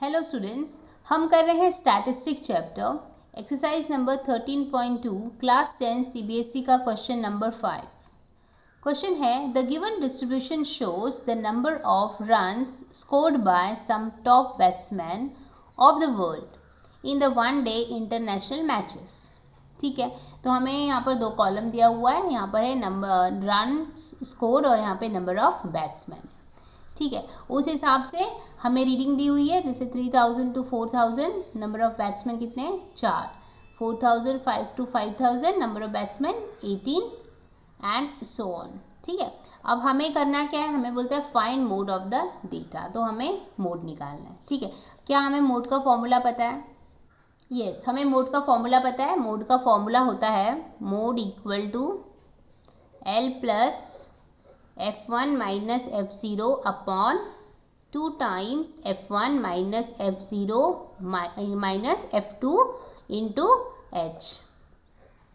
Hello students, हम कर रहे हैं statistics chapter exercise number 13.2 class 10 CBSE का क्वेश्चन नंबर 5। क्वेश्चन है the given distribution shows the number of runs scored by some top batsman of the world in the one day international matches. ठीक है, तो हमें यहाँ पर दो column दिया हुआ है, यहाँ पर है नंबर रन स्कोर्ड और यहाँ पे नंबर ऑफ बैट्समैन। ठीक है, उस हिसाब से हमें रीडिंग दी हुई है, जैसे 3000 टू 4000 नंबर ऑफ बैट्समैन कितने हैं 4, 4005 to 5000 number of batsman 18 and so on. ठीक है, अब हमें करना क्या है, हमें बोलते हैं find mode of the data, तो हमें मोड निकालना है। ठीक है, क्या हमें मोड का फॉर्मूला पता है? यस, हमें मोड का फॉर्मूला पता है। मोड का फॉर्मूला होता है mode equal to L plus F1 minus F0 upon 2 times F1 minus F0 minus F2 into H।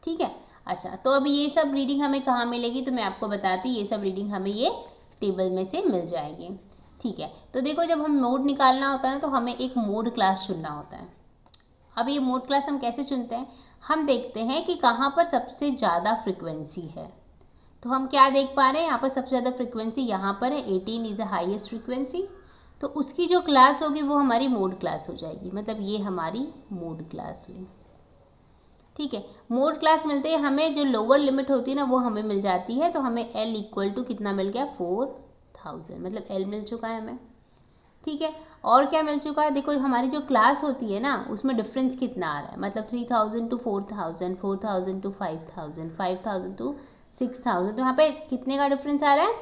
ठीक है, अच्छा, तो अब ये सब रीडिंग हमें कहाँ मिलेगी, तो मैं आपको बताती, ये सब रीडिंग हमें ये टेबल में से मिल जाएगी। ठीक है, तो देखो, जब हम मोड निकालना होता है ना, तो हमें एक मोड क्लास चुनना होता है। अब ये मोड क्लास हम कैसे चुनते हैं, हम देखते हैं कि कहाँ पर सबसे ज़्यादा फ्रिक्वेंसी है। तो हम क्या देख पा रहे हैं, यहाँ पर सबसे ज़्यादा फ्रिक्वेंसी यहाँ पर है, 18 इज़ द हाईएस्ट फ्रिक्वेंसी। तो उसकी जो क्लास होगी वो हमारी मोड क्लास हो जाएगी, मतलब ये हमारी मोड क्लास हुई। ठीक है, मोड क्लास मिलते हैं हमें, जो लोअर लिमिट होती है ना वो हमें मिल जाती है। तो हमें L इक्वल टू कितना मिल गया 4000, मतलब L मिल चुका है हमें। ठीक है, और क्या मिल चुका है, देखो हमारी जो क्लास होती है ना उसमें डिफरेंस कितना आ रहा है, मतलब 3000 टू 4000, 4000 टू 5000, 5000 टू 6000। तो यहाँ पे कितने का डिफरेंस आ रहा है,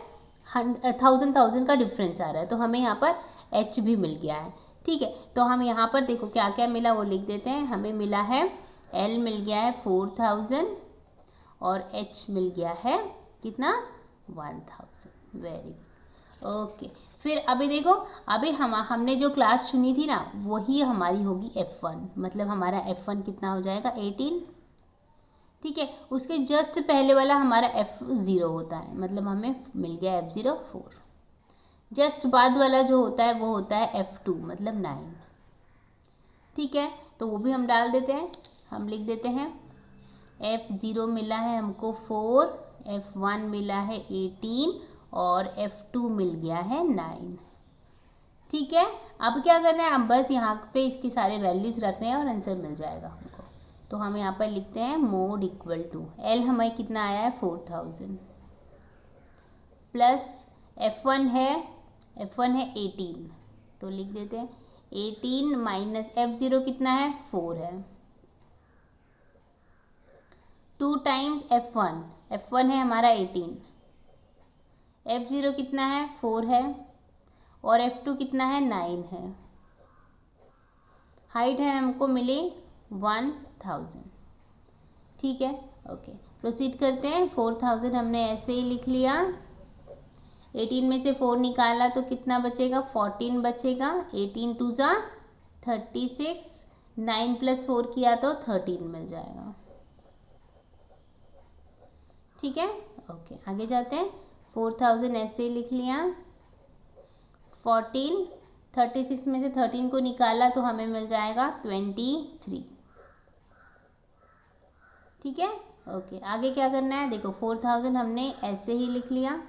1000 का डिफरेंस आ रहा है। तो हमें यहाँ पर H भी मिल गया है। ठीक है, तो हम यहाँ पर देखो क्या क्या मिला वो लिख देते हैं। हमें मिला है L मिल गया है 4000 और H मिल गया है कितना 1000। Very good. ओके, फिर अभी देखो, अभी हमने जो क्लास चुनी थी ना वही हमारी होगी F1, मतलब हमारा F1 कितना हो जाएगा 18। ठीक है, उसके जस्ट पहले वाला हमारा F0 होता है, मतलब हमें मिल गया F0 4। जस्ट बाद वाला जो होता है वो होता है F2, मतलब 9। ठीक है, तो वो भी हम डाल देते हैं, हम लिख देते हैं F0 मिला है हमको 4, F1 मिला है 18 और F2 मिल गया है 9। ठीक है, अब क्या करना है, हम बस यहाँ पे इसकी सारे वैल्यूज रखने हैं और आंसर मिल जाएगा हमको। तो हम यहाँ पर लिखते हैं मोड इक्वल टू L हमें कितना आया है 4000 प्लस F1 है 18, तो लिख देते हैं 18 माइनस F0 कितना है 4 है, 2 टाइम्स F1 है हमारा 18, F0 कितना है 4 है और F2 कितना है 9 है। हाइट है हमको मिली 1000। ठीक है, ओके, प्रोसीड करते हैं। 4000 हमने ऐसे ही लिख लिया, 18 में से 4 निकाला तो कितना बचेगा 14 बचेगा, 18 टू जा 36, 9 प्लस 4 किया तो 13 मिल जाएगा। ठीक है, ओके, आगे जाते हैं। 4000 ऐसे ही लिख लिया, 14, 36 में से 13 को निकाला तो हमें मिल जाएगा 23। ठीक है, ओके, आगे क्या करना है, देखो 4000 हमने ऐसे ही लिख लिया,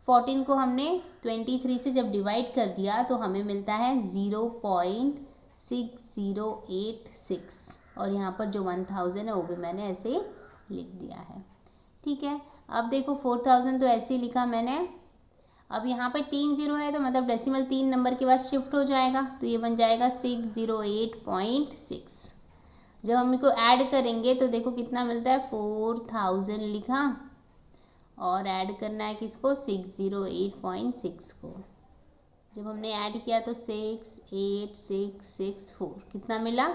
14 को हमने 23 से जब डिवाइड कर दिया तो हमें मिलता है 0.6086 और यहाँ पर जो 1000 है वो भी मैंने ऐसे ही लिख दिया है। ठीक है, अब देखो 4000 तो ऐसे ही लिखा मैंने, अब यहाँ पे 3 0 है तो मतलब डेसिमल 3 नंबर के बाद शिफ्ट हो जाएगा, तो ये बन जाएगा 608.6। जब हम इसको ऐड करेंगे तो देखो कितना मिलता है 4000 लिखा और ऐड करना है किसको 608.6 को। जब हमने ऐड किया तो 68664 कितना मिला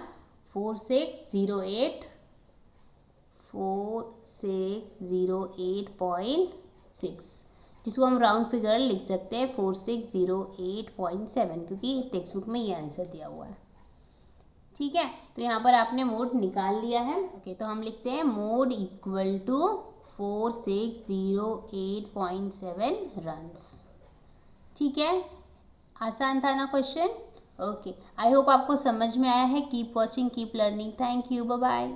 4608.6, जिसको हम राउंड फिगर लिख सकते हैं 4608.7, क्योंकि टेक्स्ट बुक में ये आंसर दिया हुआ है। ठीक है, तो यहाँ पर आपने मोड निकाल लिया है। ओके, तो हम लिखते हैं मोड इक्वल टू 4608.7 रन्स। ठीक है, आसान था ना क्वेश्चन। ओके, आई होप आपको समझ में आया है। Keep watching, keep learning. Thank you, bye bye.